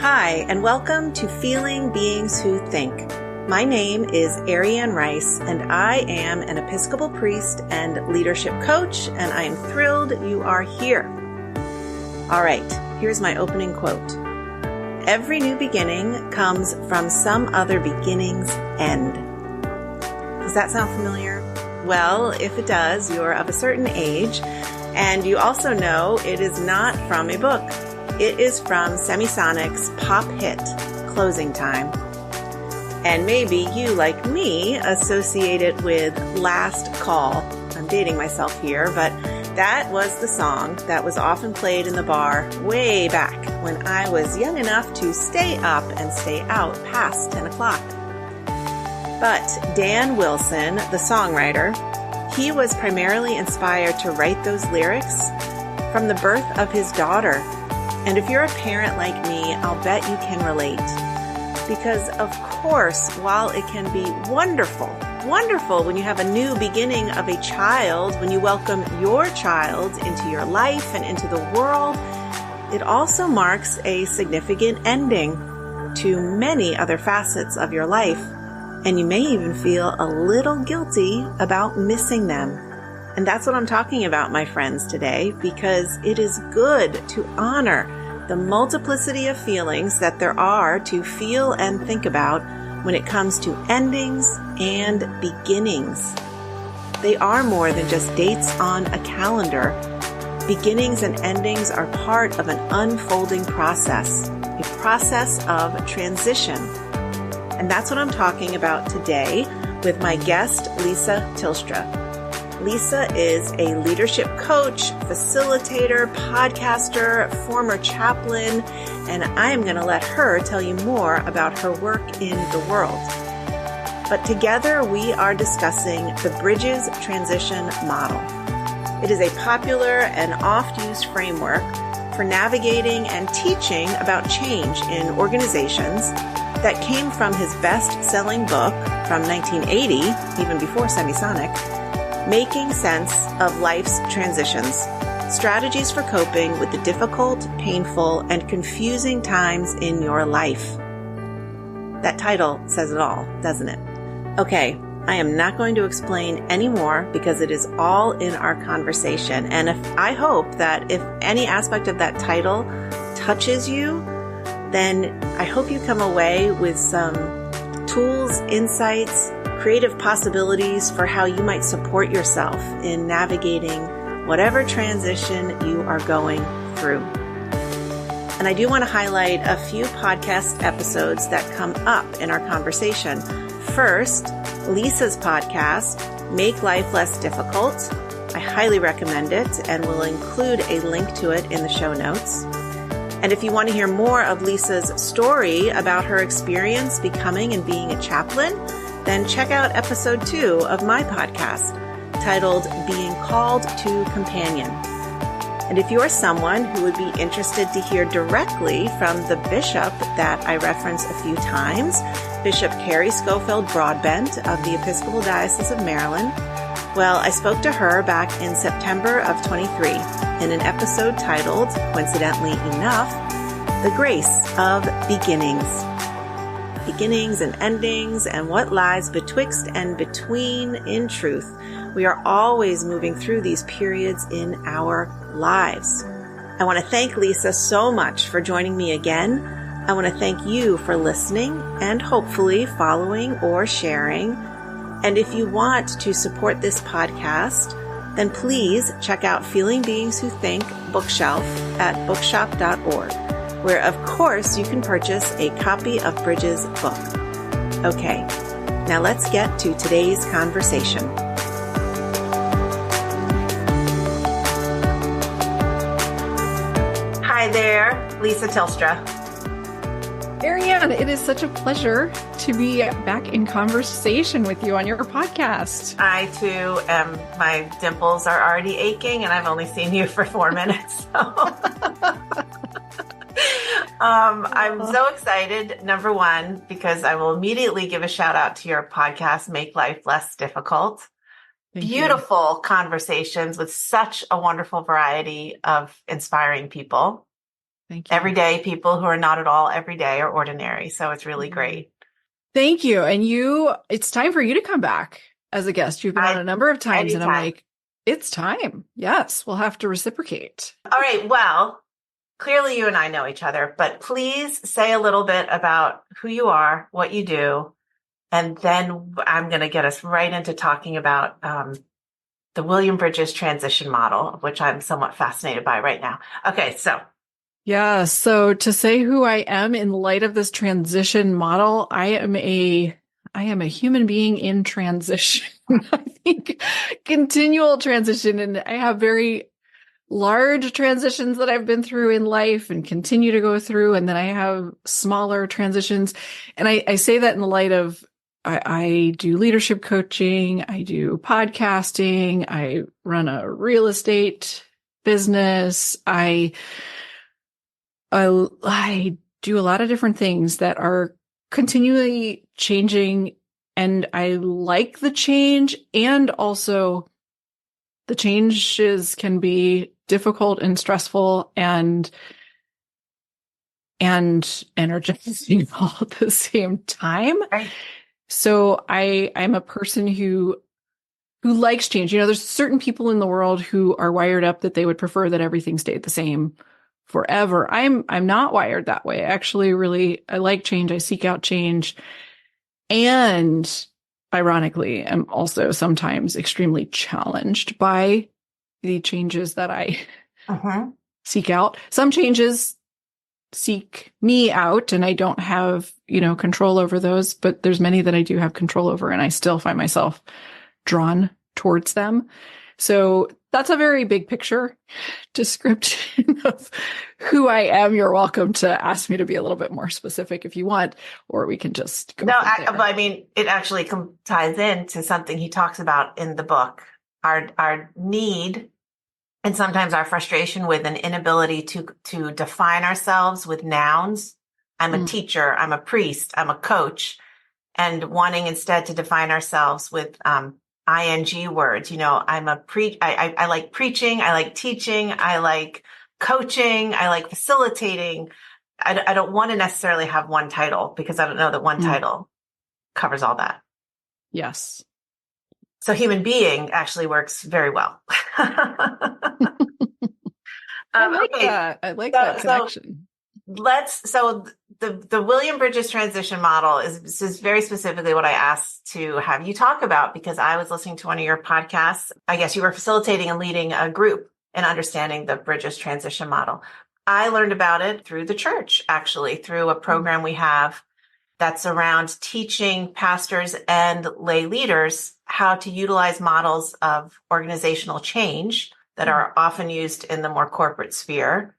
Hi, and welcome to Feeling Beings Who Think. My name is Ariane Rice, and I am an Episcopal priest and leadership coach, and I am thrilled you are here. All right, here's my opening quote. Every new beginning comes from some other beginning's end. Does that sound familiar? Well, if it does, you're of a certain age, and you also know it is not from a book. It is from Semisonic's pop hit, Closing Time. And maybe you, like me, associate it with Last Call. I'm dating myself here, but that was the song that was often played in the bar way back when I was young enough to stay up and stay out past 10 o'clock. But Dan Wilson, the songwriter, he was primarily inspired to write those lyrics from the birth of his daughter. And if you're a parent like me, I'll bet you can relate. Because of course, while it can be wonderful when you have a new beginning of a child, when you welcome your child into your life and into the world, it also marks a significant ending to many other facets of your life. And you may even feel a little guilty about missing them. And that's what I'm talking about, my friends, today, because it is good to honor the multiplicity of feelings that there are to feel and think about when it comes to endings and beginnings. They are more than just dates on a calendar. Beginnings and endings are part of an unfolding process, a process of transition. And that's what I'm talking about today with my guest, Lisa Tilstra. Lisa is a leadership coach, facilitator, podcaster, former chaplain, and I'm going to let her tell you more about her work in the world. But together we are discussing the Bridges Transition Model. It is a popular and oft-used framework for navigating and teaching about change in organizations that came from his best-selling book from 1980, even before Semisonic, Making Sense of Life's Transitions, Strategies for Coping with the Difficult, Painful, and Confusing Times in Your Life. That title says it all, doesn't it? Okay, I am not going to explain any more because it is all in our conversation. And I hope that if any aspect of that title touches you, then I hope you come away with some tools, insights, creative possibilities for how you might support yourself in navigating whatever transition you are going through. And I do want to highlight a few podcast episodes that come up in our conversation. First, Lisa's podcast, Make Life Less Difficult. I highly recommend it and will include a link to it in the show notes. And if you want to hear more of Lisa's story about her experience becoming and being a chaplain, then check out episode 2 of my podcast titled Being Called to Companion. And if you're someone who would be interested to hear directly from the bishop that I reference a few times, Bishop Carrie Schofield Broadbent of the Episcopal Diocese of Maryland, well, I spoke to her back in September of 23 in an episode titled, coincidentally enough, The Grace of Beginnings. Beginnings and endings and what lies betwixt and between. In truth, we are always moving through these periods in our lives. I want to thank Lisa so much for joining me again. I want to thank you for listening and hopefully following or sharing. And if you want to support this podcast, then please check out Feeling Beings Who Think bookshelf at bookshop.org. where, of course, you can purchase a copy of Bridges' book. Okay, now let's get to today's conversation. Hi there, Lisa Tilstra. Ariane, it is such a pleasure to be back in conversation with you on your podcast. I, too, am. My dimples are already aching, and I've only seen you for 4 minutes. So. I'm so excited, number one, because I will immediately give a shout out to your podcast, Make Life Less Difficult. Beautiful conversations with such a wonderful variety of inspiring people. Thank you. everyday people who are not at all everyday or ordinary. So it's really great. Thank you. And it's time for you to come back as a guest. You've been on a number of times, and I'm like, it's time. Yes, we'll have to reciprocate. All right. Well, clearly you and I know each other, but please say a little bit about who you are, what you do, and then I'm going to get us right into talking about the William Bridges transition model, which I'm somewhat fascinated by right now. Okay, so. Yeah, so to say who I am in light of this transition model, I am a human being in transition. I think continual transition, and I have very large transitions that I've been through in life and continue to go through, and then I have smaller transitions. And I say that in the light of I do leadership coaching, I do podcasting, I run a real estate business, I do a lot of different things that are continually changing, and I like the change, and also the changes can be difficult and stressful and energizing all at the same time. Right. So I'm a person who likes change. There's certain people in the world who are wired up that they would prefer that everything stayed the same forever. I'm not wired that way. Actually, I like change. I seek out change. And ironically, I'm also sometimes extremely challenged by the changes that I seek out. Some changes seek me out, and I don't have, control over those, but there's many that I do have control over, and I still find myself drawn towards them. So that's a very big picture description of who I am. You're welcome to ask me to be a little bit more specific if you want, or we can just go. I mean, it actually ties into something he talks about in the book, our need and sometimes our frustration with an inability to define ourselves with nouns. I'm a teacher, I'm a priest, I'm a coach, and wanting instead to define ourselves with ing words. I'm I like preaching, I like teaching, I like coaching, I like facilitating. I don't want to necessarily have one title, because I don't know that one title covers all that. Yes. So human being actually works very well. I like that. I like that connection. So the William Bridges transition model is very specifically what I asked to have you talk about, because I was listening to one of your podcasts. I guess you were facilitating and leading a group in understanding the Bridges transition model. I learned about it through the church, actually, through a program we have that's around teaching pastors and lay leaders how to utilize models of organizational change that are often used in the more corporate sphere,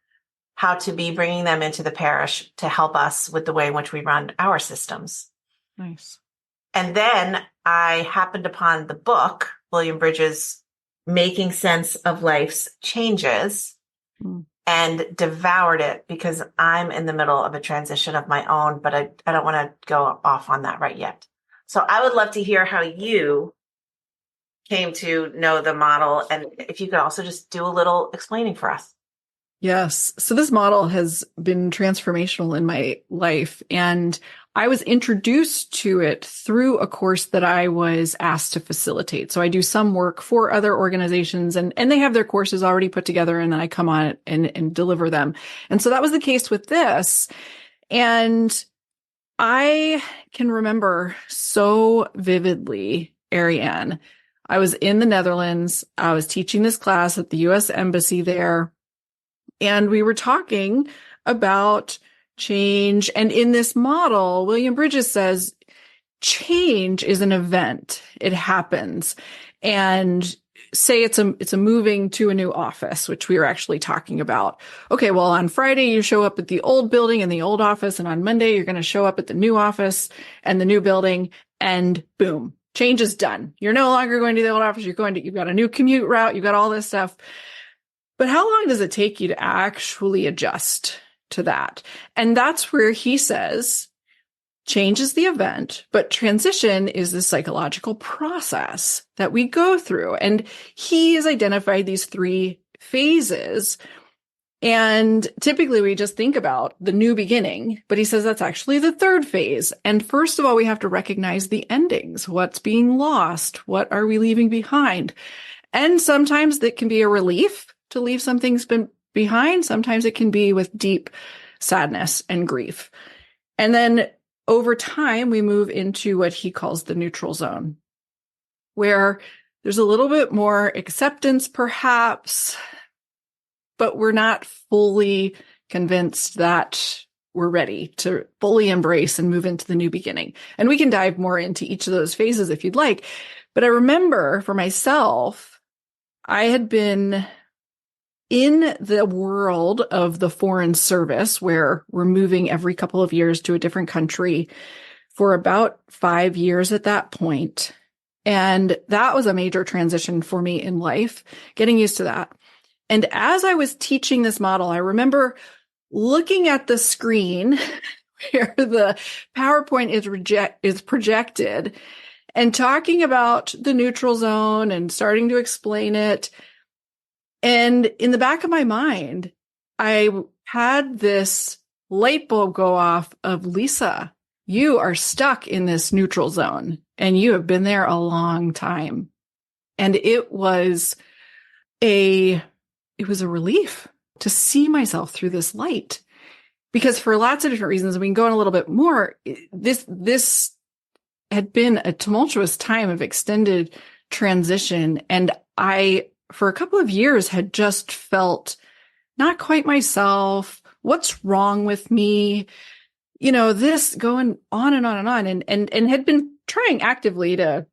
how to be bringing them into the parish to help us with the way in which we run our systems. Nice. And then I happened upon the book, William Bridges' Making Sense of Life's Changes, and devoured it, because I'm in the middle of a transition of my own, but I don't want to go off on that right yet. So I would love to hear how you came to know the model, and if you could also just do a little explaining for us. Yes. So this model has been transformational in my life, and I was introduced to it through a course that I was asked to facilitate. So I do some work for other organizations, and they have their courses already put together, and then I come on and deliver them. And so that was the case with this. And I can remember so vividly, Ariane, I was in the Netherlands. I was teaching this class at the US Embassy there. And we were talking about change. And in this model, William Bridges says, change is an event. It happens. And say it's a moving to a new office, which we were actually talking about. Okay, well, on Friday, you show up at the old building and the old office. And on Monday, you're going to show up at the new office and the new building. And boom, change is done. You're no longer going to the old office. You've got a new commute route. You've got all this stuff. But how long does it take you to actually adjust to that? And that's where he says, change is the event, but transition is the psychological process that we go through. And he has identified these three phases. And typically we just think about the new beginning, but he says that's actually the third phase. And first of all, we have to recognize the endings. What's being lost? What are we leaving behind? And sometimes that can be a relief to leave something's been behind. Sometimes it can be with deep sadness and grief. And then over time, we move into what he calls the neutral zone, where there's a little bit more acceptance, perhaps, but we're not fully convinced that we're ready to fully embrace and move into the new beginning. And we can dive more into each of those phases if you'd like. But I remember for myself, I had been in the world of the foreign service, where we're moving every couple of years to a different country, for about 5 years at that point. And that was a major transition for me in life, getting used to that. And as I was teaching this model, I remember looking at the screen where the PowerPoint is projected and talking about the neutral zone and starting to explain it. And in the back of my mind, I had this light bulb go off of, Lisa, you are stuck in this neutral zone and you have been there a long time. And it was a relief to see myself through this light, because for lots of different reasons, we can go in a little bit more. This had been a tumultuous time of extended transition. And I, for a couple of years, had just felt not quite myself. What's wrong with me? This going on and on and on, and had been trying actively to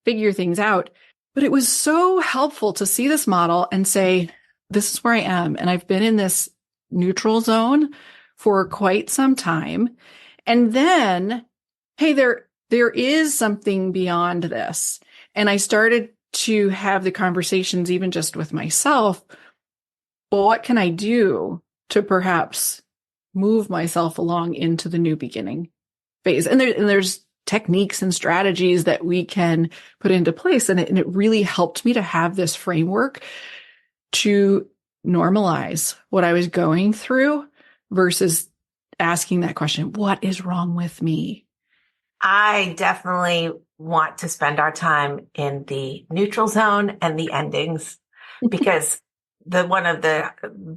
figure things out. But it was so helpful to see this model and say, this is where I am. And I've been in this neutral zone for quite some time. And then, hey, there is something beyond this. And I started to have the conversations, even just with myself. Well, what can I do to perhaps move myself along into the new beginning phase? And there's techniques and strategies that we can put into place. And it really helped me to have this framework to normalize what I was going through versus asking that question, what is wrong with me? I definitely want to spend our time in the neutral zone and the endings, because one of the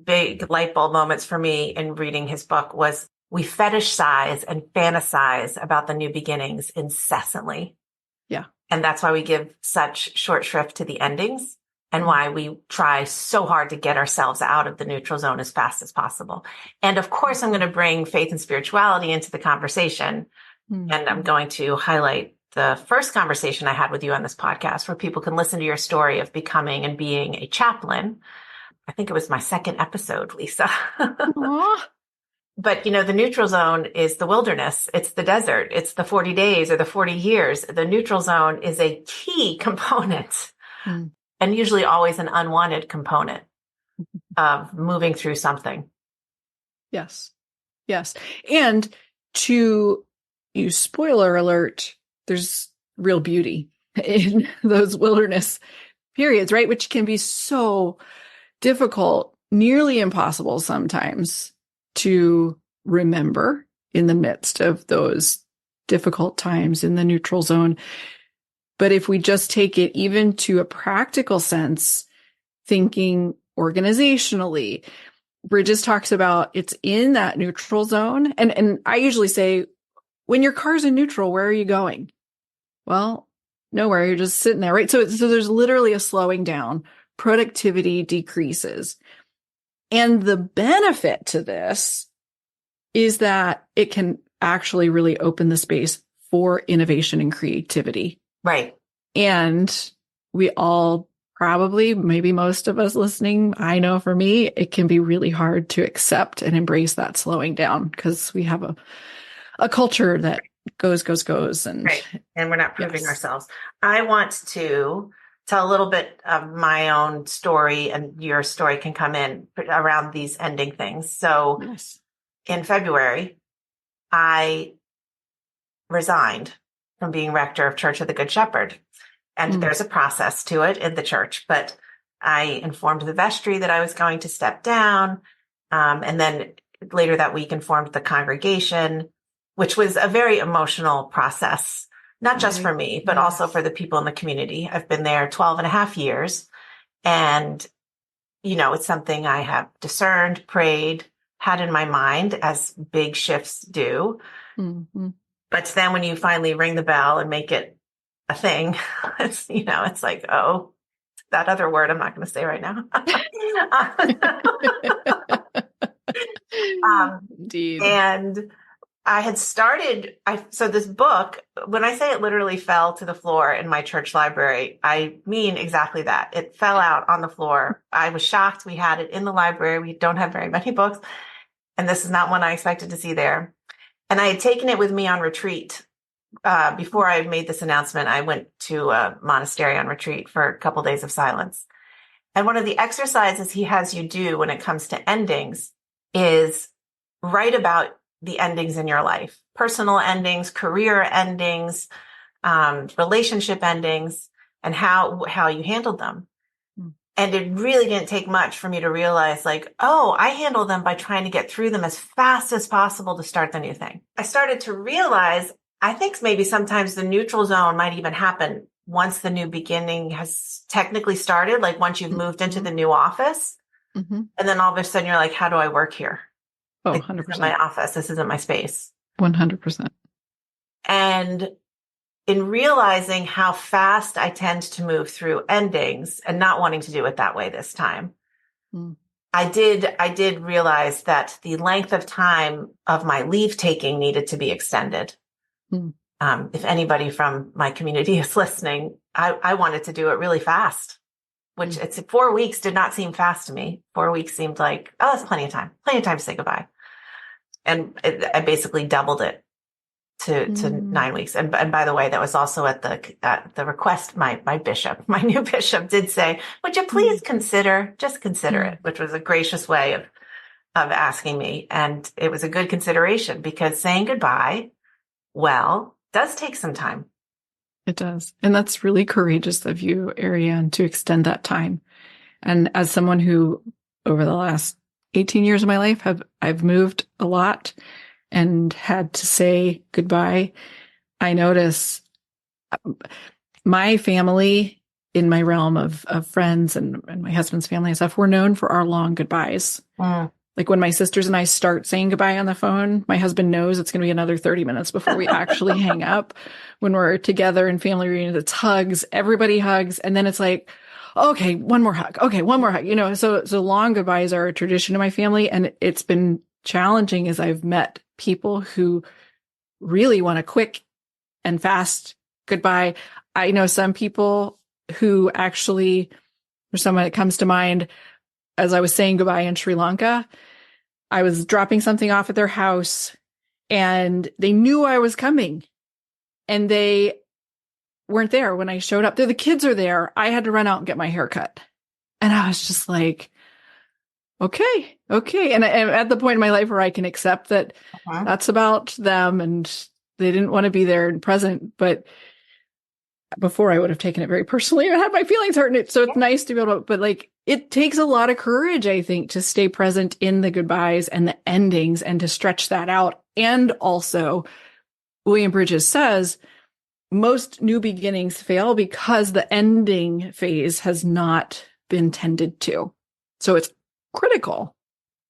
big light bulb moments for me in reading his book was we fetishize and fantasize about the new beginnings incessantly. Yeah. And that's why we give such short shrift to the endings, and why we try so hard to get ourselves out of the neutral zone as fast as possible. And of course, I'm going to bring faith and spirituality into the conversation. Mm-hmm. And I'm going to highlight the first conversation I had with you on this podcast, where people can listen to your story of becoming and being a chaplain. I think it was my second episode, Lisa. But, the neutral zone is the wilderness. It's the desert. It's the 40 days or the 40 years. The neutral zone is a key component, and usually always an unwanted component of moving through something. Yes. Yes. And to use spoiler alert, there's real beauty in those wilderness periods, right? Which can be so difficult, nearly impossible sometimes to remember in the midst of those difficult times in the neutral zone. But if we just take it even to a practical sense, thinking organizationally, Bridges talks about it's in that neutral zone. And I usually say, when your car's in neutral, where are you going? Well, nowhere. You're just sitting there, right? So there's literally a slowing down. Productivity decreases. And the benefit to this is that it can actually really open the space for innovation and creativity. Right. And we all probably, maybe most of us listening, I know for me, it can be really hard to accept and embrace that slowing down, because we have a culture that goes. And, right. And we're not proving ourselves. I want to tell a little bit of my own story, and your story can come in around these ending things. So in February, I resigned from being rector of Church of the Good Shepherd. And there's a process to it in the church, but I informed the vestry that I was going to step down. And then later that week informed the congregation, which was a very emotional process, not just for me, but also for the people in the community. I've been there 12 and a half years. And, it's something I have discerned, prayed, had in my mind, as big shifts do. Mm-hmm. But then when you finally ring the bell and make it a thing, it's like, oh, that other word I'm not going to say right now. Indeed. And I had started, so this book, when I say it literally fell to the floor in my church library, I mean exactly that. It fell out on the floor. I was shocked. We had it in the library. We don't have very many books. And this is not one I expected to see there. And I had taken it with me on retreat. Before I made this announcement, I went to a monastery on retreat for a couple days of silence. And one of the exercises he has you do when it comes to endings is write about the endings in your life, personal endings, career endings, relationship endings, and how you handled them. And it really didn't take much for me to realize, like, oh, I handle them by trying to get through them as fast as possible to start the new thing. I started to realize, I think maybe sometimes the neutral zone might even happen once the new beginning has technically started, like once you've moved into the new office. Mm-hmm. And then all of a sudden you're like, how do I work here? Oh, Like, 100%. this isn't my office. This isn't my space. 100%. And in realizing how fast I tend to move through endings and not wanting to do it that way this time, I did realize that the length of time of my leave taking needed to be extended. If anybody from my community is listening, I wanted to do it really fast, which it's 4 weeks did not seem fast to me. 4 weeks seemed like, oh, that's plenty of time to say goodbye. And I basically doubled it to 9 weeks. And by the way, that was also at the request, my bishop, my new bishop did say, would you please consider it, which was a gracious way of asking me. And it was a good consideration because saying goodbye, does take some time. It does. And that's really courageous of you, Ariane, to extend that time. And as someone who over the last 18 years of my life I've moved a lot and had to say goodbye, I notice my family in my realm of friends and my husband's family and stuff, we're known for our long goodbyes. Like when my sisters and I start saying goodbye on the phone, my husband knows it's going to be another 30 minutes before we actually hang up. When we're together in family reunions, it's hugs, everybody hugs. And then it's like, okay, one more hug. Okay, one more hug. So long goodbyes are a tradition in my family. And it's been challenging as I've met people who really want a quick and fast goodbye. I know some people who actually, or someone that comes to mind, as I was saying goodbye in Sri Lanka, I was dropping something off at their house and they knew I was coming and they weren't there when I showed up. The kids are there. I had to run out and get my hair cut. And I was just like, okay. And I'm at the point in my life where I can accept that that's about them and they didn't want to be there and present. But before I would have taken it very personally and had my feelings hurt. So it's nice to be able to, but like, it takes a lot of courage, I think, to stay present in the goodbyes and the endings and to stretch that out. And also, William Bridges says, most new beginnings fail because the ending phase has not been tended to. So it's critical.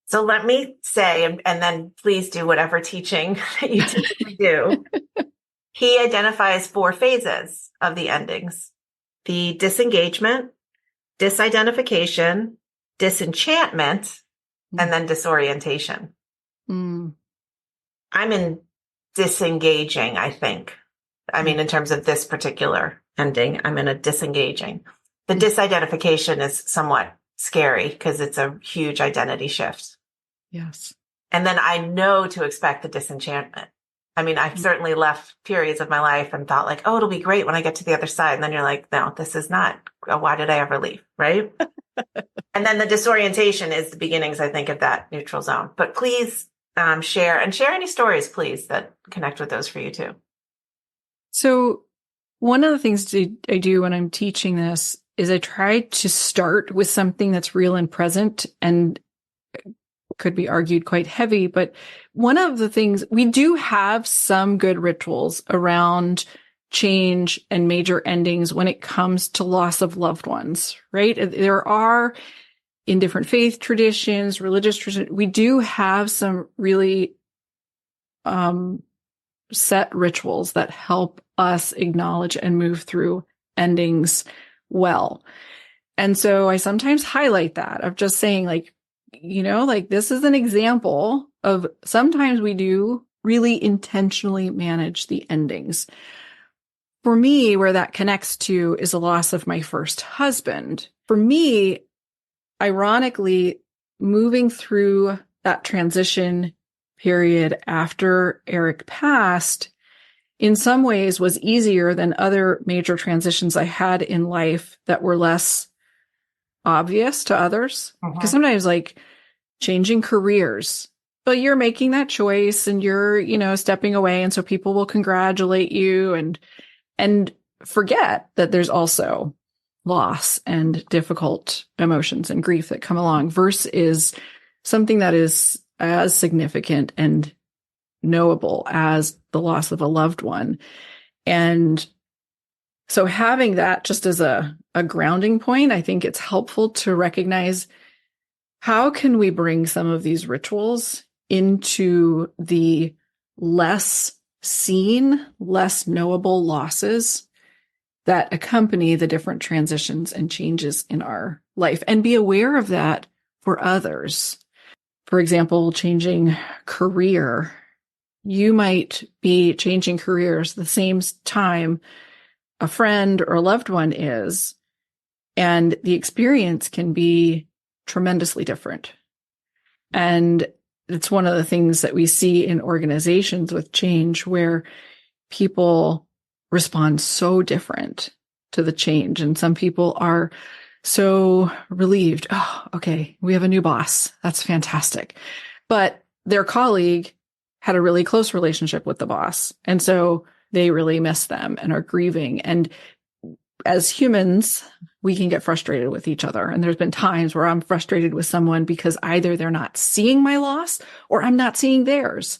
So let me say, and then please do whatever teaching that you typically do. He identifies 4 phases of the endings: the disengagement, disidentification, disenchantment, and then disorientation. I'm in disengaging, I think. I mean, in terms of this particular ending, I'm in a disengaging. The disidentification is somewhat scary because it's a huge identity shift. Yes. And then I know to expect the disenchantment. I mean, I've certainly left periods of my life and thought like, oh, it'll be great when I get to the other side. And then you're like, no, this is not. Why did I ever leave? Right. And then the disorientation is the beginnings, I think, of that neutral zone. But please share any stories, please, that connect with those for you too. So one of the things I do when I'm teaching this is I try to start with something that's real and present and could be argued quite heavy. But one of the things, we do have some good rituals around change and major endings when it comes to loss of loved ones, right? There are, in different faith traditions, religious traditions, we do have some really set rituals that help us acknowledge and move through endings well. And so I sometimes highlight that of just saying, like, like this is an example of sometimes we do really intentionally manage the endings. For me, where that connects to is a loss of my first husband. For me, ironically, moving through that transition period after Eric passed, in some ways was easier than other major transitions I had in life that were less obvious to others. Because sometimes, like, changing careers, but you're making that choice and you're, stepping away. And so people will congratulate you and forget that there's also loss and difficult emotions and grief that come along, versus something that is as significant and knowable as the loss of a loved one. And so having that just as a grounding point, I think it's helpful to recognize, how can we bring some of these rituals into the less seen, less knowable losses that accompany the different transitions and changes in our life, and be aware of that for others. For example, changing career. You might be changing careers the same time a friend or a loved one is, and the experience can be tremendously different. And it's one of the things that we see in organizations with change, where people respond so different to the change. And some people are so relieved. Oh, okay, we have a new boss. That's fantastic. But their colleague had a really close relationship with the boss. And so they really miss them and are grieving. And as humans, we can get frustrated with each other. And there's been times where I'm frustrated with someone because either they're not seeing my loss or I'm not seeing theirs.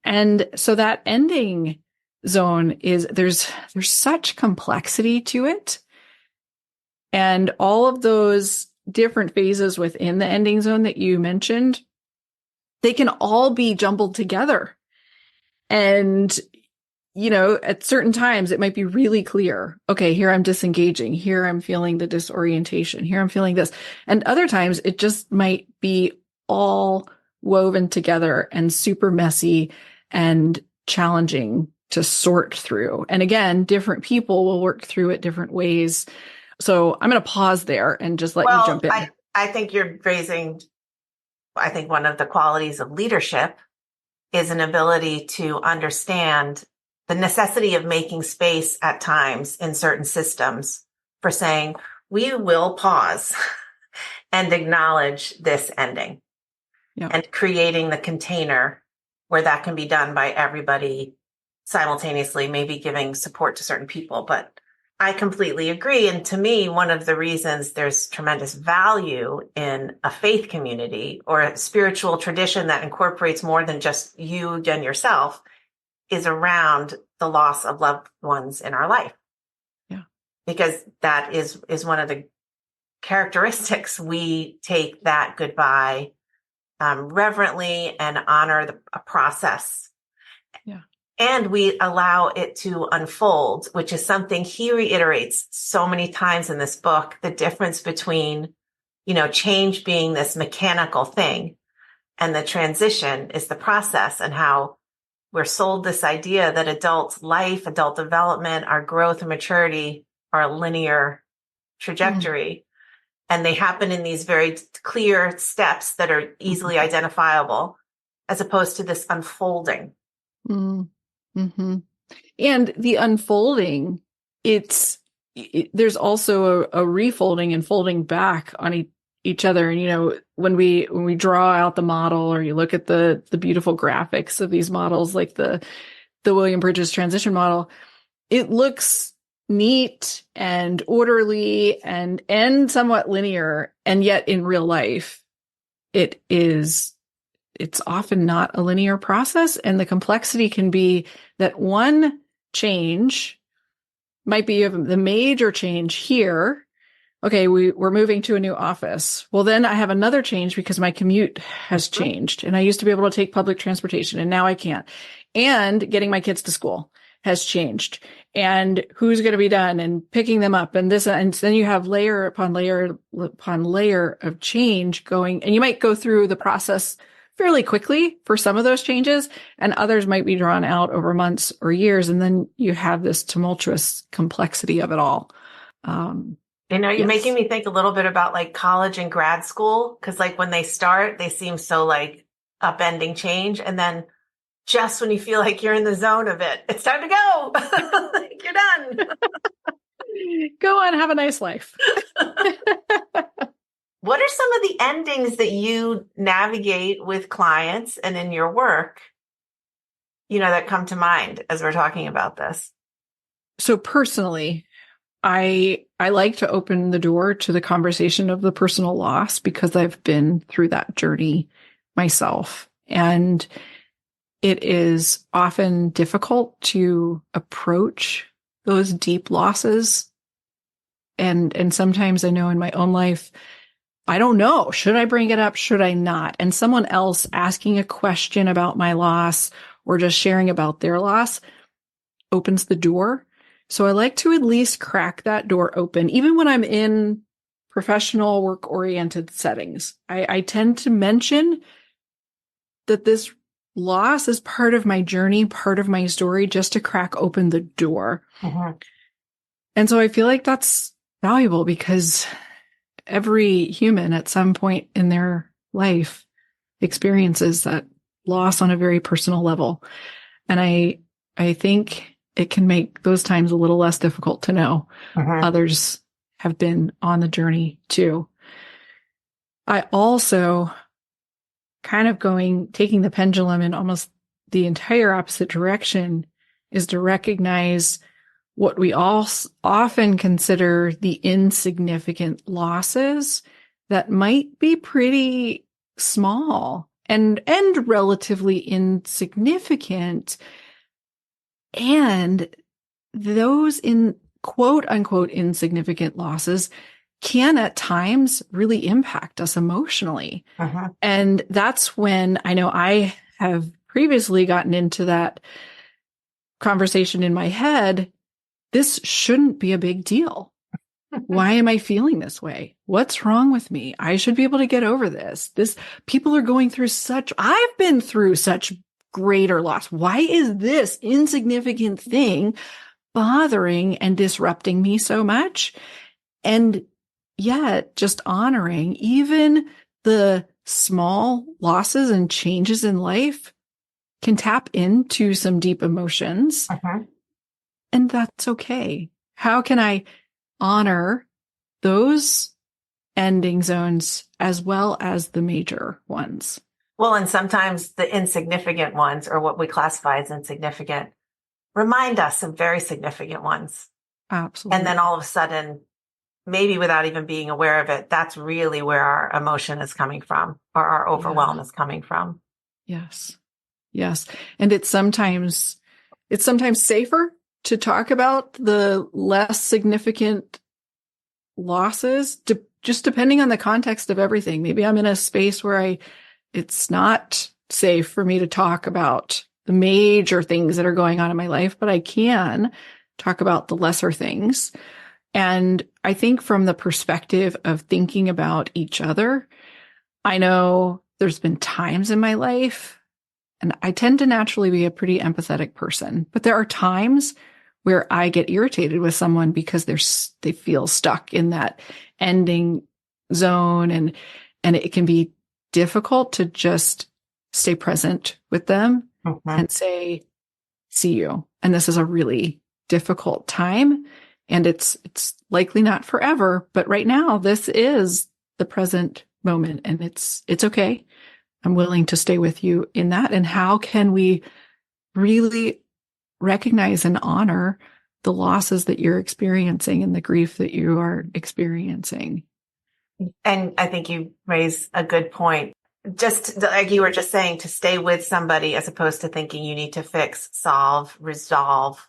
And so that ending zone is, there's such complexity to it. And all of those different phases within the ending zone that you mentioned, they can all be jumbled together. And, at certain times it might be really clear. Okay, here I'm disengaging. Here I'm feeling the disorientation. Here I'm feeling this. And other times it just might be all woven together and super messy and challenging to sort through. And again, different people will work through it different ways. So I'm going to pause there and just let you jump in. I think you're raising, one of the qualities of leadership is an ability to understand the necessity of making space at times in certain systems for saying, we will pause and acknowledge this ending, and creating the container where that can be done by everybody simultaneously, maybe giving support to certain people. But I completely agree. And to me, one of the reasons there's tremendous value in a faith community or a spiritual tradition that incorporates more than just you and yourself is around the loss of loved ones in our life. Yeah. Because that is one of the characteristics. We take that goodbye reverently and honor a process. Yeah. And we allow it to unfold, which is something he reiterates so many times in this book, the difference between, change being this mechanical thing and the transition is the process, and how we're sold this idea that adult life, adult development, our growth and maturity are a linear trajectory. And they happen in these very clear steps that are easily identifiable, as opposed to this unfolding. Mm-hmm. And the unfolding, there's also a refolding and folding back on each other. And, when we draw out the model, or you look at the beautiful graphics of these models, like the William Bridges transition model, it looks neat and orderly and somewhat linear. And yet in real life, it is it's often not a linear process. And the complexity can be that one change might be the major change here. Okay, we're moving to a new office. Well, then I have another change because my commute has changed. And I used to be able to take public transportation and now I can't. And getting my kids to school has changed. And who's going to be done and picking them up and this. And then you have layer upon layer upon layer of change going. And you might go through the process fairly quickly for some of those changes, and others might be drawn out over months or years. And then you have this tumultuous complexity of it all. You're making me think a little bit about like college and grad school. Cause like when they start, they seem so like upending change. And then just when you feel like you're in the zone of it, it's time to go. Like you're done. Go on, have a nice life. What are some of the endings that you navigate with clients and in your work, that come to mind as we're talking about this? So personally, I like to open the door to the conversation of the personal loss because I've been through that journey myself. And it is often difficult to approach those deep losses. And sometimes I know in my own life, I don't know, should I bring it up? Should I not? And someone else asking a question about my loss or just sharing about their loss opens the door. So I like to at least crack that door open, even when I'm in professional work-oriented settings. I tend to mention that this loss is part of my journey, part of my story, just to crack open the door. Mm-hmm. And so I feel like that's valuable because every human at some point in their life experiences that loss on a very personal level. And I think it can make those times a little less difficult to know. Mm-hmm. Others have been on the journey too. I also kind of taking the pendulum in almost the entire opposite direction is to recognize what we all often consider the insignificant losses that might be pretty small and relatively insignificant. And those in quote unquote insignificant losses can at times really impact us emotionally. Uh-huh. And that's when I know I have previously gotten into that conversation in my head. This shouldn't be a big deal. Why am I feeling this way? What's wrong with me? I should be able to get over this. People are going through I've been through such greater loss. Why is this insignificant thing bothering and disrupting me so much? And yet just honoring even the small losses and changes in life can tap into some deep emotions. Uh-huh. And that's okay. How can I honor those ending zones as well as the major ones? Well, and sometimes the insignificant ones, or what we classify as insignificant, remind us of very significant ones. Absolutely. And then all of a sudden, maybe without even being aware of it, that's really where our emotion is coming from, or our overwhelm is coming from. Yes. Yes. And it's sometimes safer to talk about the less significant losses, just depending on the context of everything. Maybe I'm in a space where it's not safe for me to talk about the major things that are going on in my life, but I can talk about the lesser things. And I think from the perspective of thinking about each other, I know there's been times in my life, and I tend to naturally be a pretty empathetic person, but there are times where I get irritated with someone because they feel stuck in that ending zone, and it can be difficult to just stay present with them and say, see you. And this is a really difficult time, and it's likely not forever, but right now this is the present moment, and it's okay. I'm willing to stay with you in that. And how can we really recognize and honor the losses that you're experiencing and the grief that you are experiencing? And I think you raise a good point. just like you were just saying, to stay with somebody as opposed to thinking you need to fix, solve, resolve,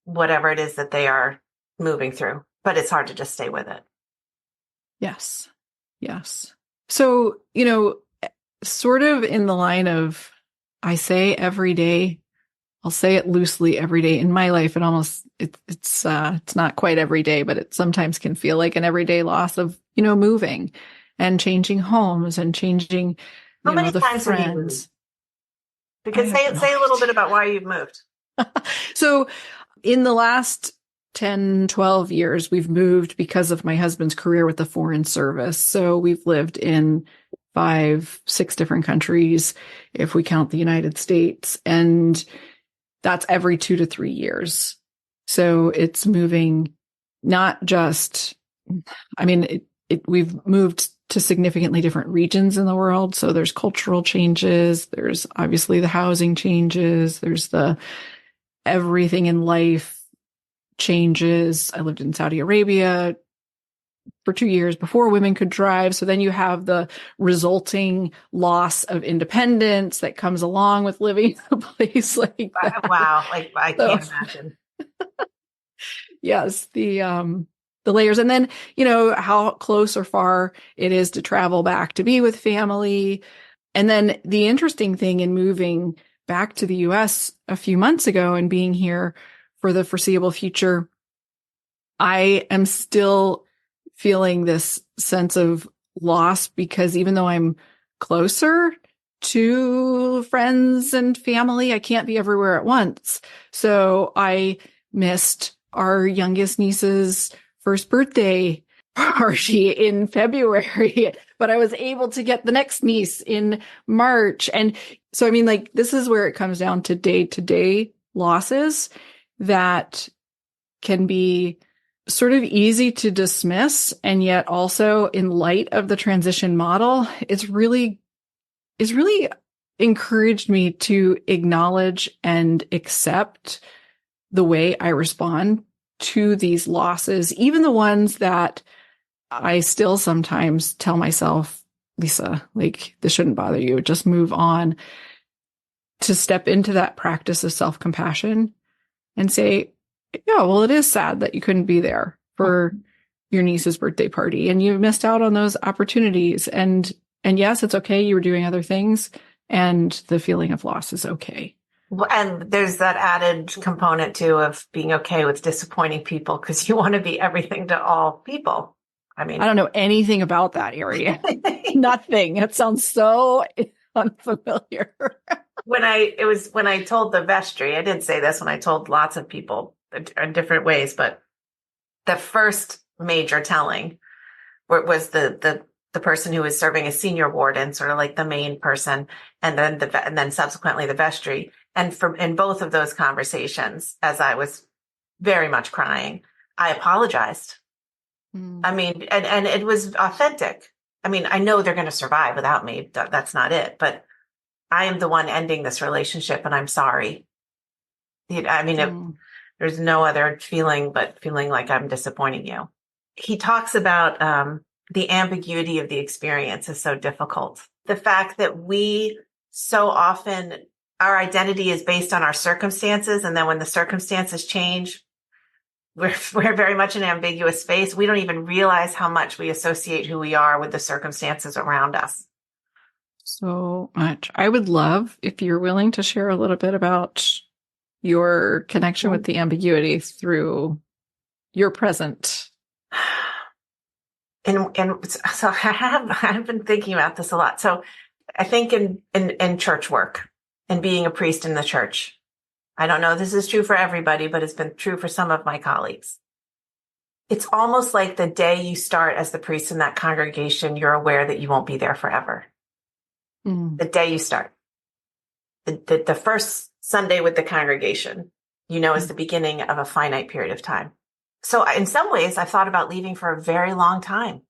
whatever it is that they are moving through. But it's hard to just stay with it. Yes. Yes. So, sort of in the line of, I say every day, I'll say it loosely every day in my life. It's not quite every day, but it sometimes can feel like an everyday loss of, moving and changing homes and changing, How many the times have you moved? friends. Because say a little bit about why you've moved. So in the last 10, 12 years, we've moved because of my husband's career with the Foreign Service. So we've lived in 5, 6 different countries, if we count the United States. And that's every 2 to 3 years. So it's moving not just, we've moved to significantly different regions in the world. So there's cultural changes. There's obviously the housing changes. There's the everything in life changes. I lived in Saudi Arabia for 2 years before women could drive. So then you have the resulting loss of independence that comes along with living in a place like that. Wow. I can't imagine. Yes. The layers. And then, how close or far it is to travel back to be with family. And then the interesting thing in moving back to the US a few months ago and being here for the foreseeable future, I am still feeling this sense of loss because even though I'm closer to friends and family, I can't be everywhere at once. So I missed our youngest niece's first birthday party in February, but I was able to get the next niece in March. And so, this is where it comes down to day-to-day losses that can be sort of easy to dismiss. And yet also in light of the transition model, it's really encouraged me to acknowledge and accept the way I respond to these losses, even the ones that I still sometimes tell myself, Lisa, this shouldn't bother you, just move on, to step into that practice of self-compassion and say, yeah, well, it is sad that you couldn't be there for your niece's birthday party and you missed out on those opportunities. And yes, it's okay. You were doing other things and the feeling of loss is okay. And there's that added component too of being okay with disappointing people because you want to be everything to all people. I don't know anything about that area. Nothing. It sounds so unfamiliar. When I told the vestry, I did say this when I told lots of people in different ways, but the first major telling was the person who was serving as senior warden, sort of like the main person, and then subsequently the vestry. And in both of those conversations, as I was very much crying, I apologized. And it was authentic. I know they're going to survive without me. That's not it. But I am the one ending this relationship and I'm sorry. There's no other feeling but feeling like I'm disappointing you. He talks about the ambiguity of the experience is so difficult. The fact that we so often, our identity is based on our circumstances. And then when the circumstances change, we're very much in ambiguous space. We don't even realize how much we associate who we are with the circumstances around us. So much. I would love if you're willing to share a little bit about your connection with the ambiguity through your present. And so I've been thinking about this a lot. So I think in church work and being a priest in the church, I don't know if this is true for everybody, but it's been true for some of my colleagues. It's almost like the day you start as the priest in that congregation, you're aware that you won't be there forever. The day you start. The first Sunday with the congregation, is the beginning of a finite period of time. So in some ways, I've thought about leaving for a very long time.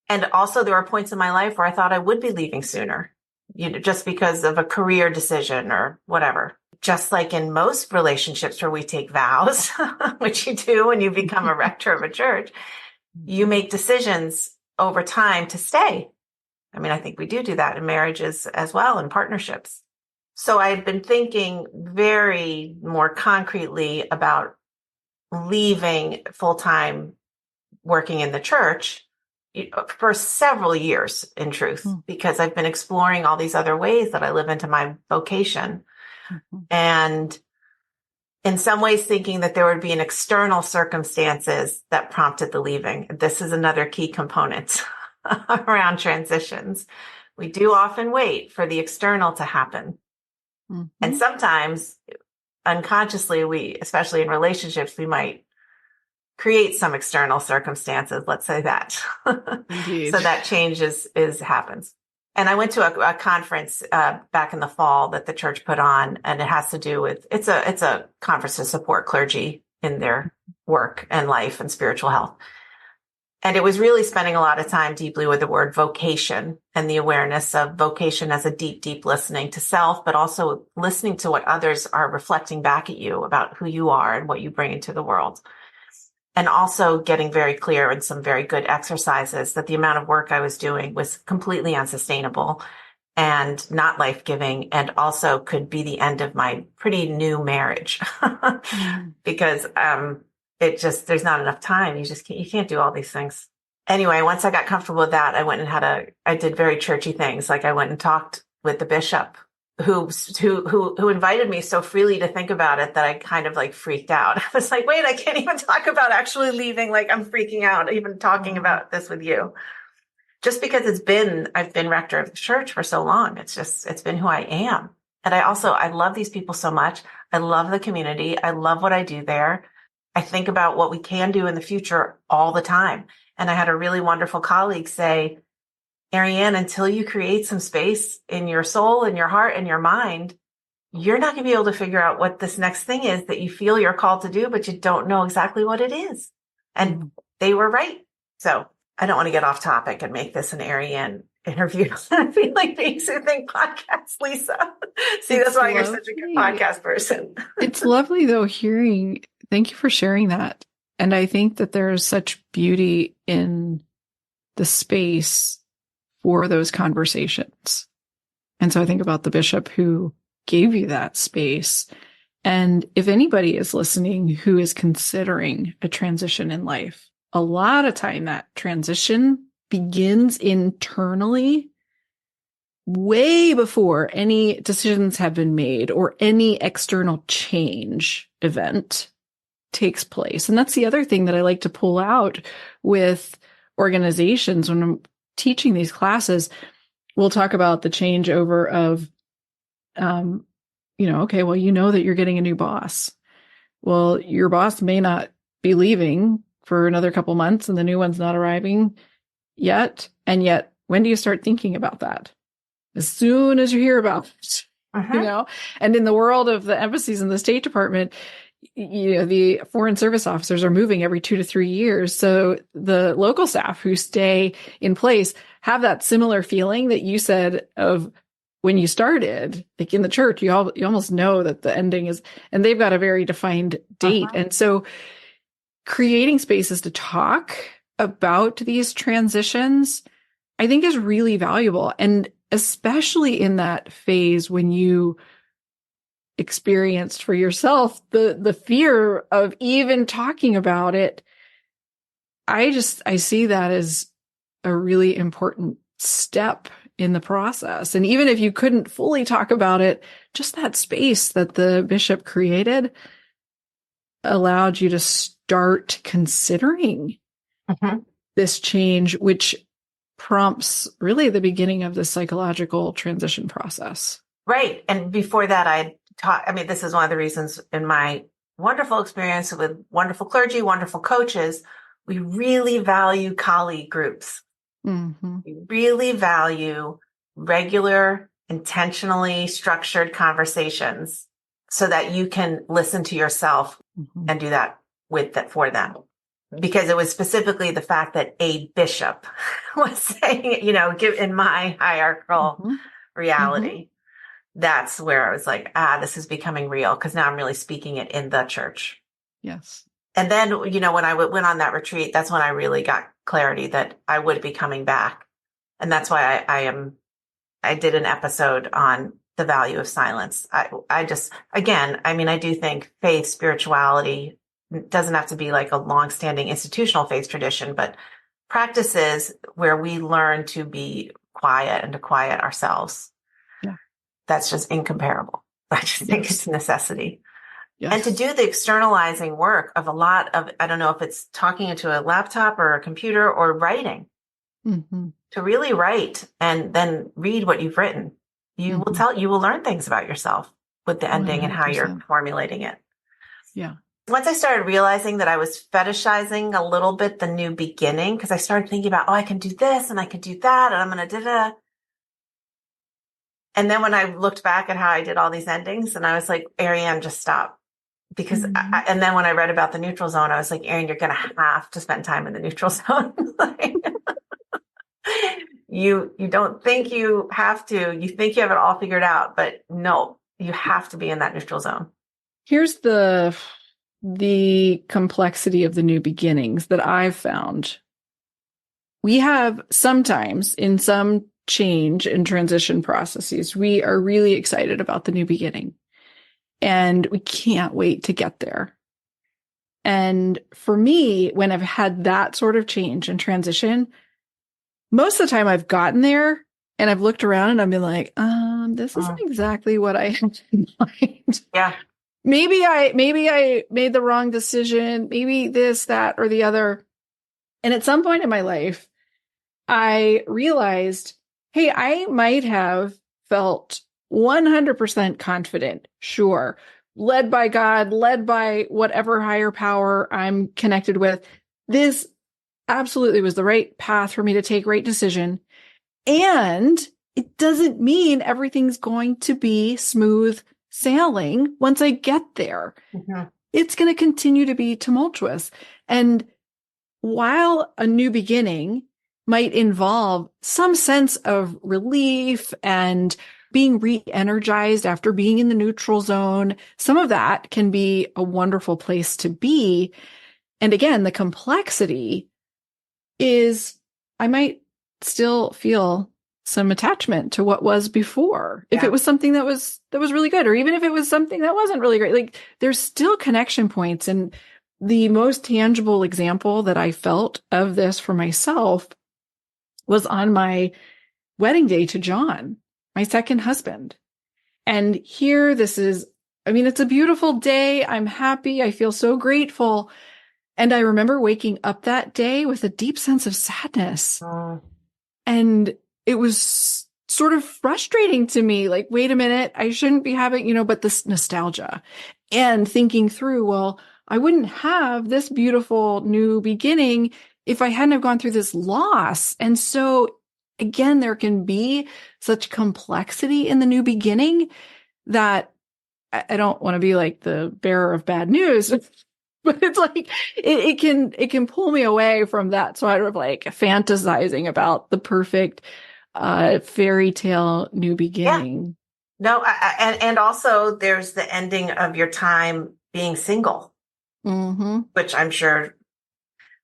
And also there were points in my life where I thought I would be leaving sooner, just because of a career decision or whatever. Just like in most relationships where we take vows, which you do when you become a rector of a church, you make decisions over time to stay. I mean, I think we do that in marriages as well, in partnerships. So I've been thinking very more concretely about leaving full-time working in the church for several years, in truth, because I've been exploring all these other ways that I live into my vocation. And in some ways thinking that there would be an external circumstances that prompted the leaving. This is another key component around transitions. We do often wait for the external to happen. And sometimes unconsciously, we, especially in relationships, we might create some external circumstances. Let's say that. Indeed. So that change happens. And I went to a conference back in the fall that the church put on, and it has to do with, it's a conference to support clergy in their work and life and spiritual health. And it was really spending a lot of time deeply with the word vocation and the awareness of vocation as a deep, deep listening to self, but also listening to what others are reflecting back at you about who you are and what you bring into the world. And also getting very clear in some very good exercises that the amount of work I was doing was completely unsustainable and not life-giving, and also could be the end of my pretty new marriage because there's not enough time. You can't do all these things. Anyway, once I got comfortable with that, I went and I did very churchy things. Like I went and talked with the bishop who invited me so freely to think about it that I kind of like freaked out. I was like, wait, I can't even talk about actually leaving. Like I'm freaking out even talking about this with you. Just because I've been rector of the church for so long. It's been who I am. And I love these people so much. I love the community. I love what I do there. I think about what we can do in the future all the time. And I had a really wonderful colleague say, Ariane, until you create some space in your soul and your heart and your mind, you're not going to be able to figure out what this next thing is that you feel you're called to do, but you don't know exactly what it is. And they were right. So I don't want to get off topic and make this an Ariane interview. I feel like Beings Who Think podcast, Lisa. See, that's why you're such a good podcast person. It's lovely though thank you for sharing that. And I think that there's such beauty in the space for those conversations. And so I think about the bishop who gave you that space. And if anybody is listening who is considering a transition in life, a lot of time that transition begins internally way before any decisions have been made or any external change event takes place. And that's the other thing that I like to pull out with organizations when I'm teaching these classes. We'll talk about the changeover of, okay, well, you know that you're getting a new boss. Well, your boss may not be leaving for another couple months and the new one's not arriving yet. And yet, when do you start thinking about that? As soon as you hear about it, and in the world of the embassies and the State Department, the foreign service officers are moving every 2 to 3 years. So the local staff who stay in place have that similar feeling that you said of when you started, like in the church, you almost know that the ending is, and they've got a very defined date. And so creating spaces to talk about these transitions, I think is really valuable. And especially in that phase when you experienced for yourself the fear of even talking about it, I see that as a really important step in the process. And even if you couldn't fully talk about it, just that space that the bishop created allowed you to start considering this change, which prompts really the beginning of the psychological transition process. Right. And before that, this is one of the reasons in my wonderful experience with wonderful clergy, wonderful coaches, we really value colleague groups. We really value regular, intentionally structured conversations so that you can listen to yourself and do that for them. Because it was specifically the fact that a bishop was saying, in my hierarchical reality. That's where I was like, this is becoming real because now I'm really speaking it in the church. Yes. And then, when I went on that retreat, that's when I really got clarity that I would be coming back. And that's why I did an episode on the value of silence. I just, again, I mean, I do think faith, spirituality doesn't have to be like a long-standing institutional faith tradition, but practices where we learn to be quiet and to quiet ourselves. Yeah. That's just incomparable. I just think it's a necessity. Yes. And to do the externalizing work of a lot of, I don't know if it's talking into a laptop or a computer or writing, to really write and then read what you've written. You will learn things about yourself with the ending 100%. And how you're formulating it. Yeah. Once I started realizing that I was fetishizing a little bit the new beginning, because I started thinking about, I can do this and I can do that, and I'm going to da-da. And then when I looked back at how I did all these endings, and I was like, Ariane, just stop. Because, and then when I read about the neutral zone, I was like, Ariane, you're going to have to spend time in the neutral zone. You don't think you have to, you think you have it all figured out, but no, you have to be in that neutral zone. Here's the complexity of the new beginnings that I've found. We have sometimes in some change and transition processes, we are really excited about the new beginning and we can't wait to get there. And for me, when I've had that sort of change and transition, most of the time I've gotten there and I've looked around and I've been like, this isn't exactly what I had in mind. Yeah. Maybe I made the wrong decision, maybe this, that, or the other. And at some point in my life, I realized, hey, I might have felt 100% confident, sure, led by God, led by whatever higher power I'm connected with. This absolutely was the right path for me to take, right decision. And it doesn't mean everything's going to be smooth sailing once I get there. It's going to continue to be tumultuous. And while a new beginning might involve some sense of relief and being re-energized after being in the neutral zone, some of that can be a wonderful place to be. And again, the complexity is I might still feel some attachment to what was before. If it was something that was really good, or even if it was something that wasn't really great, like there's still connection points. And the most tangible example that I felt of this for myself was on my wedding day to John, my second husband. And here it's a beautiful day. I'm happy. I feel so grateful. And I remember waking up that day with a deep sense of sadness. And it was sort of frustrating to me. Like, wait a minute, I shouldn't be having, but this nostalgia and thinking through, well, I wouldn't have this beautiful new beginning if I hadn't have gone through this loss. And so again, there can be such complexity in the new beginning that I don't want to be like the bearer of bad news, but it's like, it can pull me away from that sort of like fantasizing about the perfect fairy tale new beginning. Yeah. No, and also there's the ending of your time being single, which I'm sure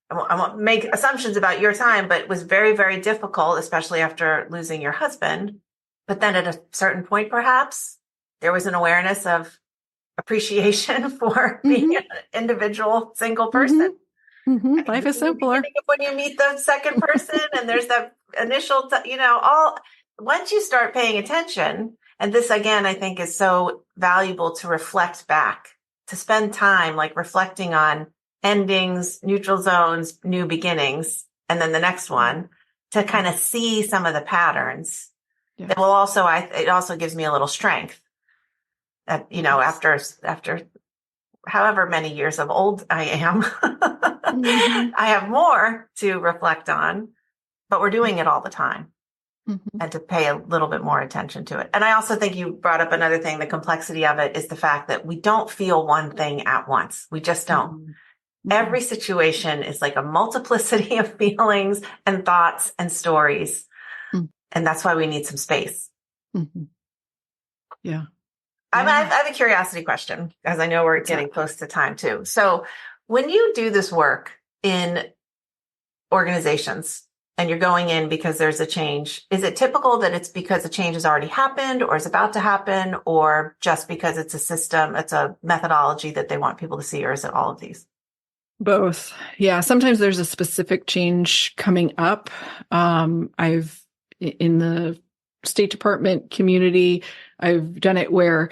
I won't make assumptions about your time, but it was very, very difficult, especially after losing your husband. But then at a certain point, perhaps there was an awareness of appreciation for being an individual single person. Life is simpler. When you meet the second person and there's that initial, once you start paying attention, and this again, I think is so valuable to reflect back, to spend time like reflecting on endings, neutral zones, new beginnings, and then the next one to kind of see some of the patterns. That will also, it also gives me a little strength that, after however many years of old I am, I have more to reflect on, but we're doing it all the time and to pay a little bit more attention to it. And I also think you brought up another thing, the complexity of it is the fact that we don't feel one thing at once. We just don't. Every situation is like a multiplicity of feelings and thoughts and stories. And that's why we need some space. Yeah. I have a curiosity question, as I know we're getting close to time too. So when you do this work in organizations, and you're going in because there's a change, is it typical that it's because a change has already happened or is about to happen, or just because it's a system, it's a methodology that they want people to see, or is it all of these? Both. Yeah. Sometimes there's a specific change coming up. I've, in the State Department community, I've done it where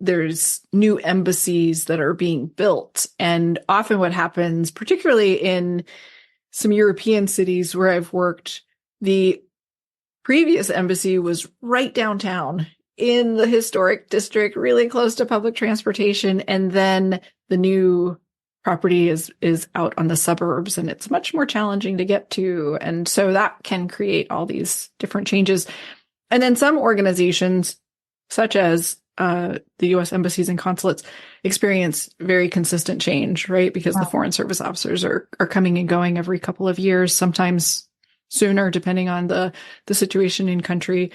there's new embassies that are being built. And often what happens, particularly in some European cities where I've worked, the previous embassy was right downtown in the historic district, really close to public transportation. And then the new property is out on the suburbs, and it's much more challenging to get to. And so that can create all these different changes. And then some organizations, such as the U.S. embassies and consulates, experience very consistent change, right? Because the Foreign Service officers are coming and going every couple of years, sometimes sooner, depending on the situation in country.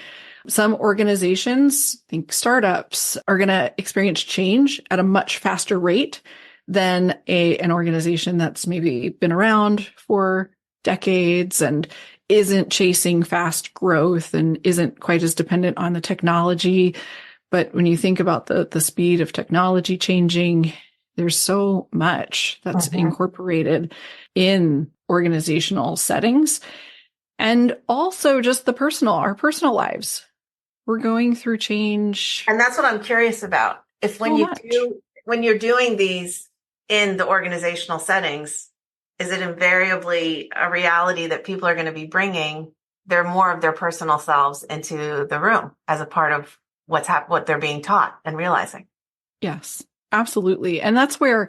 Some organizations, think startups, are going to experience change at a much faster rate than an organization that's maybe been around for decades and isn't chasing fast growth and isn't quite as dependent on the technology. But when you think about the speed of technology changing, there's so much that's incorporated in organizational settings. And also just our personal lives. We're going through change. And that's what I'm curious about. If when you're doing these in the organizational settings, is it invariably a reality that people are going to be bringing more of their personal selves into the room as a part of what they're being taught and realizing? Yes, absolutely. And that's where,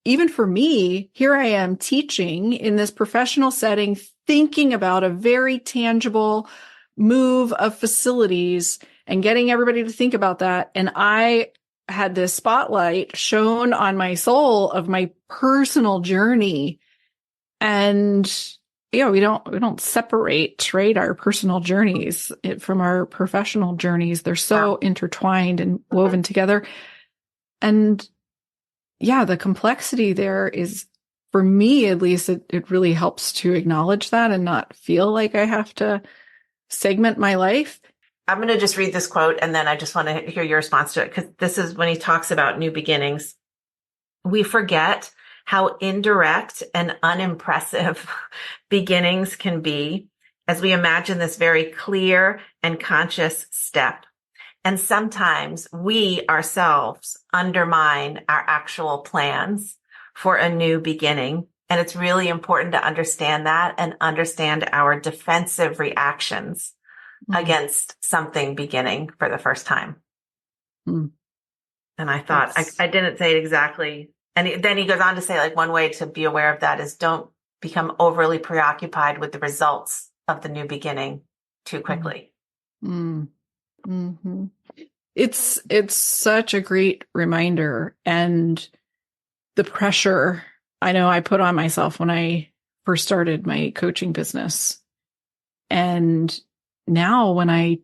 even for me, here I am teaching in this professional setting, thinking about a very tangible move of facilities and getting everybody to think about that. And I had this spotlight shown on my soul of my personal journey. And we don't separate, right, our personal journeys from our professional journeys. They're so intertwined and woven together. And the complexity there is, for me at least, it really helps to acknowledge that and not feel like I have to segment my life. I'm going to just read this quote, and then I just want to hear your response to it, because this is when he talks about new beginnings. We forget how indirect and unimpressive beginnings can be as we imagine this very clear and conscious step. And sometimes we ourselves undermine our actual plans for a new beginning. And it's really important to understand that and understand our defensive reactions against something beginning for the first time. And I thought, I didn't say it exactly. And then he goes on to say, like, one way to be aware of that is don't become overly preoccupied with the results of the new beginning too quickly. It's such a great reminder. And the pressure I know I put on myself when I first started my coaching business. And now when I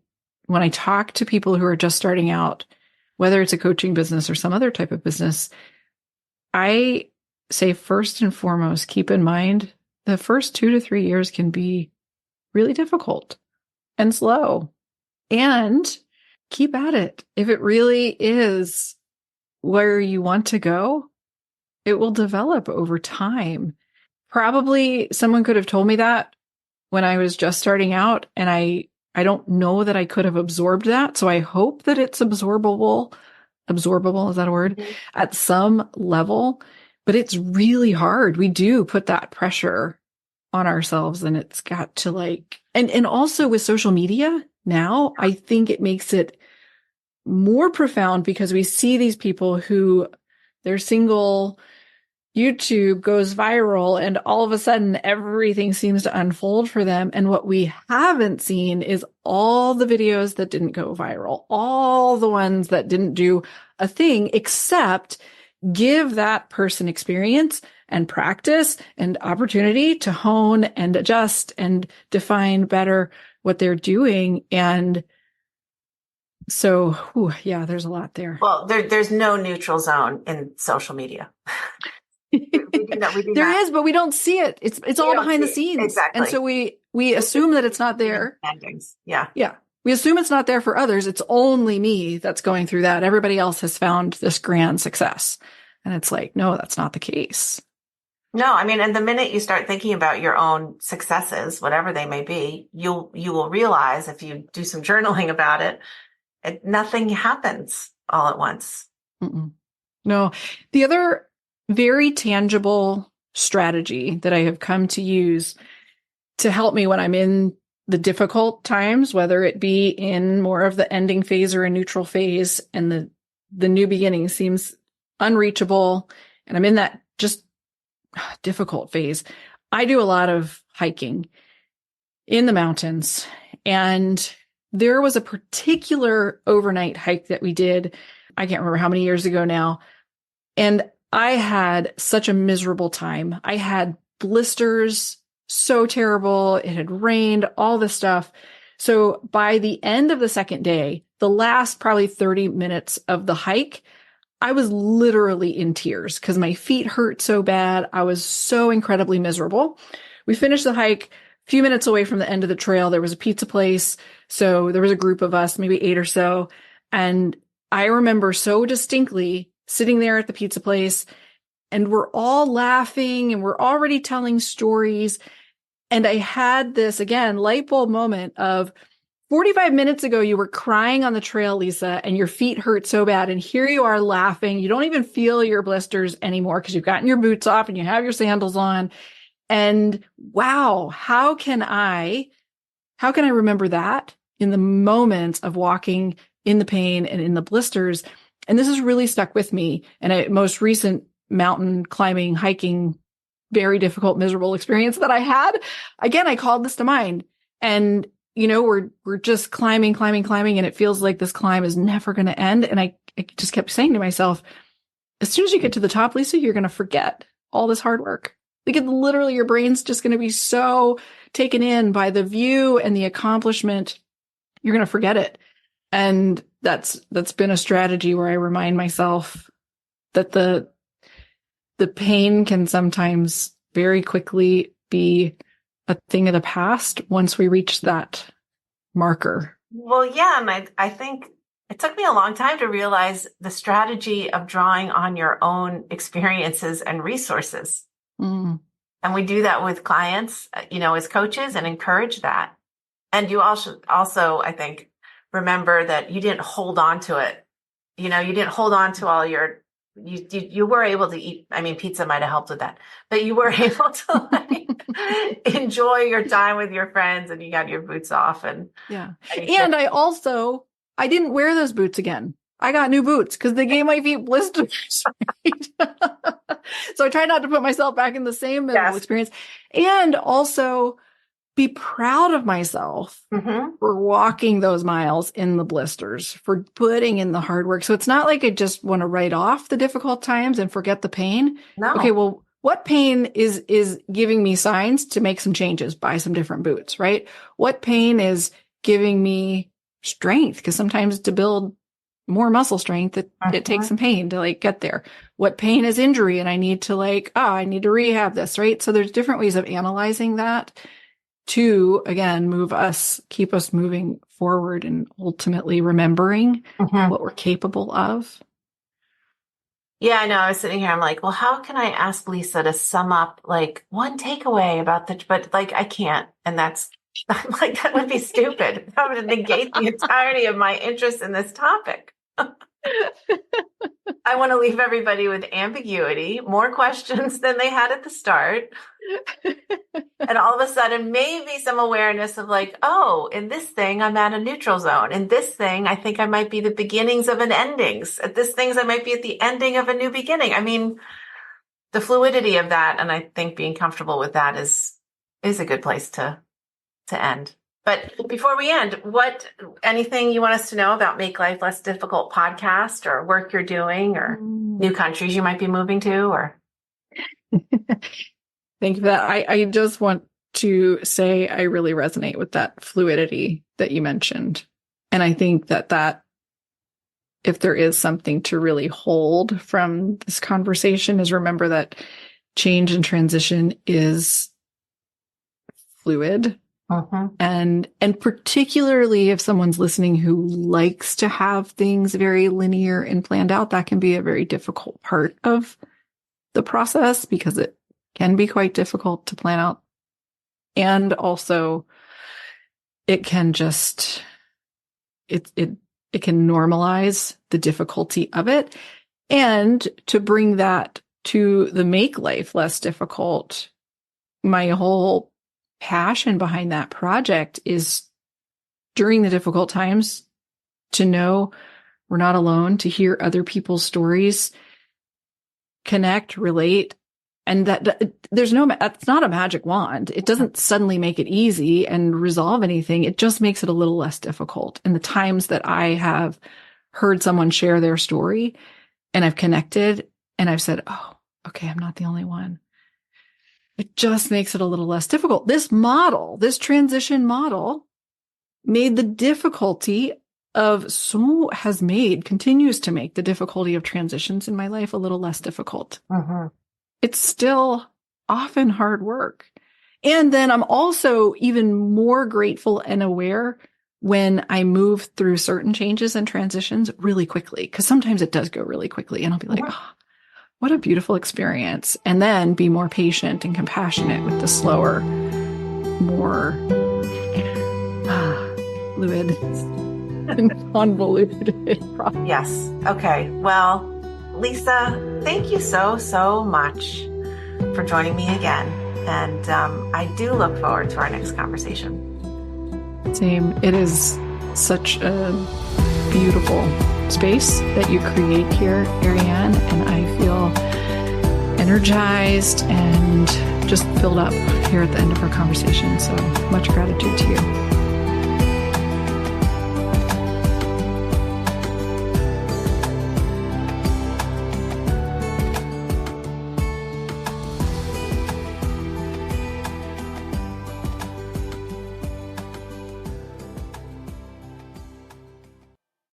talk to people who are just starting out, whether it's a coaching business or some other type of business, I say, first and foremost, keep in mind the first 2 to 3 years can be really difficult and slow, and keep at it. If it really is where you want to go, it will develop over time. Probably someone could have told me that when I was just starting out, and I don't know that I could have absorbed that. So I hope that it's absorbable, is that a word? At some level, but it's really hard. We do put that pressure on ourselves, and it's got to and also with social media now, I think it makes it more profound because we see these people who their single YouTube goes viral and all of a sudden everything seems to unfold for them. And what we haven't seen is all the videos that didn't go viral, all the ones that didn't do a thing except give that person experience and practice and opportunity to hone and adjust and define better what they're doing. And so, there's a lot there. Well, there's no neutral zone in social media. We do that. We do There that. is, but we don't see it. It's all behind the scenes. Exactly. And so we assume that it's not there. Endings. Yeah. Yeah. We assume it's not there for others. It's only me that's going through that. Everybody else has found this grand success. And it's like, no, that's not the case. No, I mean, and the minute you start thinking about your own successes, whatever they may be, you will realize if you do some journaling about it, nothing happens all at once. Mm-mm. No, the other very tangible strategy that I have come to use to help me when I'm in the difficult times, whether it be in more of the ending phase or a neutral phase, and the new beginning seems unreachable, and I'm in that just difficult phase. I do a lot of hiking in the mountains, and there was a particular overnight hike that we did. I can't remember how many years ago now. And I had such a miserable time. I had blisters, so terrible. It had rained, all this stuff. So by the end of the second day, the last probably 30 minutes of the hike, I was literally in tears because my feet hurt so bad. I was so incredibly miserable. We finished the hike. A few minutes away from the end of the trail, there was a pizza place. So there was a group of us, maybe 8 or so. And I remember so distinctly sitting there at the pizza place, and we're all laughing and we're already telling stories. And I had this, again, light bulb moment of 45 minutes ago, you were crying on the trail, Lisa, and your feet hurt so bad. And here you are laughing. You don't even feel your blisters anymore because you've gotten your boots off and you have your sandals on. And wow, how can I remember that in the moments of walking in the pain and in the blisters? And this has really stuck with me. And a most recent mountain climbing, hiking, very difficult, miserable experience that I had, again, I called this to mind. And, we're just climbing, and it feels like this climb is never going to end. And I just kept saying to myself, as soon as you get to the top, Lisa, you're going to forget all this hard work. Like, literally, your brain's just going to be so taken in by the view and the accomplishment, you're going to forget it. And that's been a strategy where I remind myself that the pain can sometimes very quickly be a thing of the past once we reach that marker. Well, yeah. And I think it took me a long time to realize the strategy of drawing on your own experiences and resources. Mm. And we do that with clients, as coaches, and encourage that. And you also, I think, remember that you didn't hold on to it. You didn't hold on to all your, you were able to eat. I mean, pizza might have helped with that, but you were able to enjoy your time with your friends, and you got your boots off. And yeah. And I didn't wear those boots again. I got new boots because they gave my feet blisters. Right? So I try not to put myself back in the same miserable experience, and also be proud of myself for walking those miles in the blisters, for putting in the hard work. So it's not like I just want to write off the difficult times and forget the pain. No. Okay, well, what pain is giving me signs to make some changes, buy some different boots, right? What pain is giving me strength? Because sometimes to build more muscle strength, it takes some pain to get there. What pain is injury? And I need to I need to rehab this, right? So there's different ways of analyzing that to, again, keep us moving forward and ultimately remembering what we're capable of. Yeah, I know. I was sitting here. I'm like, well, how can I ask Lisa to sum up one takeaway about but I can't. And I'm like, that would be stupid. That would negate the entirety of my interest in this topic. I want to leave everybody with ambiguity, more questions than they had at the start. And all of a sudden, maybe some awareness of in this thing, I'm at a neutral zone. In this thing, I think I might be the beginnings of an endings. At this things, I might be at the ending of a new beginning. I mean, the fluidity of that. And I think being comfortable with that is a good place to end. But before we end, anything you want us to know about Make Life Less Difficult podcast, or work you're doing, or new countries you might be moving to, or? Thank you for that. I just want to say I really resonate with that fluidity that you mentioned. And I think that if there is something to really hold from this conversation, is remember that change and transition is fluid. And particularly if someone's listening who likes to have things very linear and planned out, that can be a very difficult part of the process because it can be quite difficult to plan out. And also it can just, it can normalize the difficulty of it. And to bring that to the make life less difficult, my whole passion behind that project is during the difficult times to know we're not alone, to hear other people's stories, connect, relate, and that there's that's not a magic wand. It doesn't suddenly make it easy and resolve anything. It just makes it a little less difficult. And the times that I have heard someone share their story and I've connected and I've said, oh, okay, I'm not the only one. It just makes it a little less difficult. This model, this transition model made the difficulty continues to make the difficulty of transitions in my life a little less difficult. It's still often hard work. And then I'm also even more grateful and aware when I move through certain changes and transitions really quickly, because sometimes it does go really quickly and I'll be like, oh, what a beautiful experience. And then be more patient and compassionate with the slower, more fluid and convoluted process. Yes. Okay. Well, Lisa, thank you so much for joining me again. And I do look forward to our next conversation. Same. It is such a beautiful space that you create here, Ariane, and I feel energized and just filled up here at the end of our conversation. So much gratitude to you.